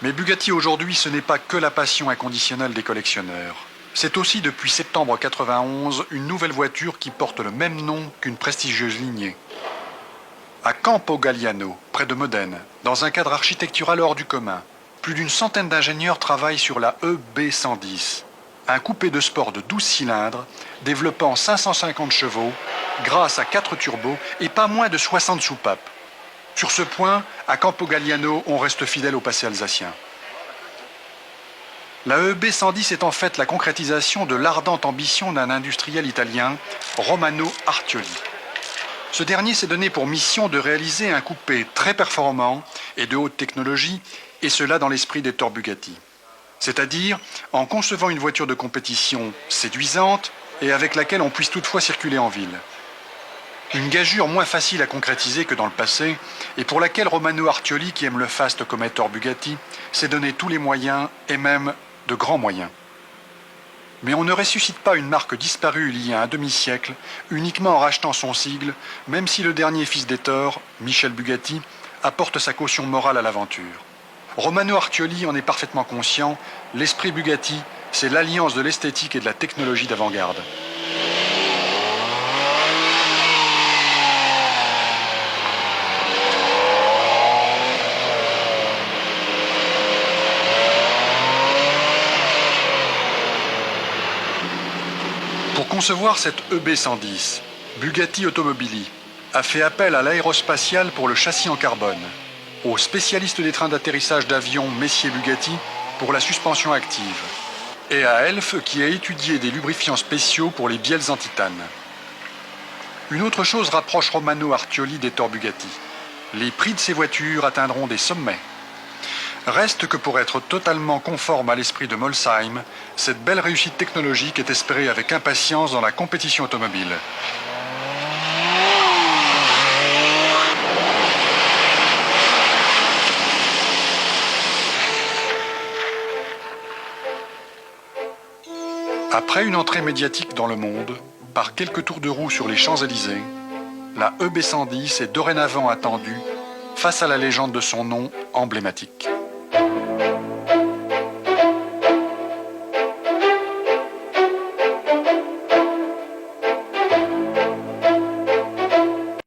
Mais Bugatti aujourd'hui, ce n'est pas que la passion inconditionnelle des collectionneurs. C'est aussi depuis septembre 91 une nouvelle voiture qui porte le même nom qu'une prestigieuse lignée. À Campo Galliano, près de Modène, dans un cadre architectural hors du commun, plus d'une centaine d'ingénieurs travaillent sur la EB110, un coupé de sport de 12 cylindres, développant 550 chevaux, grâce à 4 turbos et pas moins de 60 soupapes. Sur ce point, à Campo Galliano, on reste fidèle au passé alsacien. La EB110 est en fait la concrétisation de l'ardente ambition d'un industriel italien, Romano Artioli. Ce dernier s'est donné pour mission de réaliser un coupé très performant et de haute technologie, et cela dans l'esprit des Thor Bugatti. C'est-à-dire en concevant une voiture de compétition séduisante et avec laquelle on puisse toutefois circuler en ville. Une gageure moins facile à concrétiser que dans le passé, et pour laquelle Romano Artioli, qui aime le faste comme Thor Bugatti, s'est donné tous les moyens, et même de grands moyens. Mais on ne ressuscite pas une marque disparue il y a un demi-siècle, uniquement en rachetant son sigle, même si le dernier fils d'Hector, Michel Bugatti, apporte sa caution morale à l'aventure. Romano Artioli en est parfaitement conscient, l'esprit Bugatti, c'est l'alliance de l'esthétique et de la technologie d'avant-garde. Pour concevoir cette EB110, Bugatti Automobili a fait appel à l'aérospatiale pour le châssis en carbone, aux spécialistes des trains d'atterrissage d'avion Messier Bugatti pour la suspension active, et à Elf qui a étudié des lubrifiants spéciaux pour les bielles en titane. Une autre chose rapproche Romano Artioli des Thor Bugatti. Les prix de ces voitures atteindront des sommets. Reste que pour être totalement conforme à l'esprit de Molsheim, cette belle réussite technologique est espérée avec impatience dans la compétition automobile. Après une entrée médiatique dans le monde, par quelques tours de roue sur les Champs-Élysées, la EB110 est dorénavant attendue face à la légende de son nom emblématique.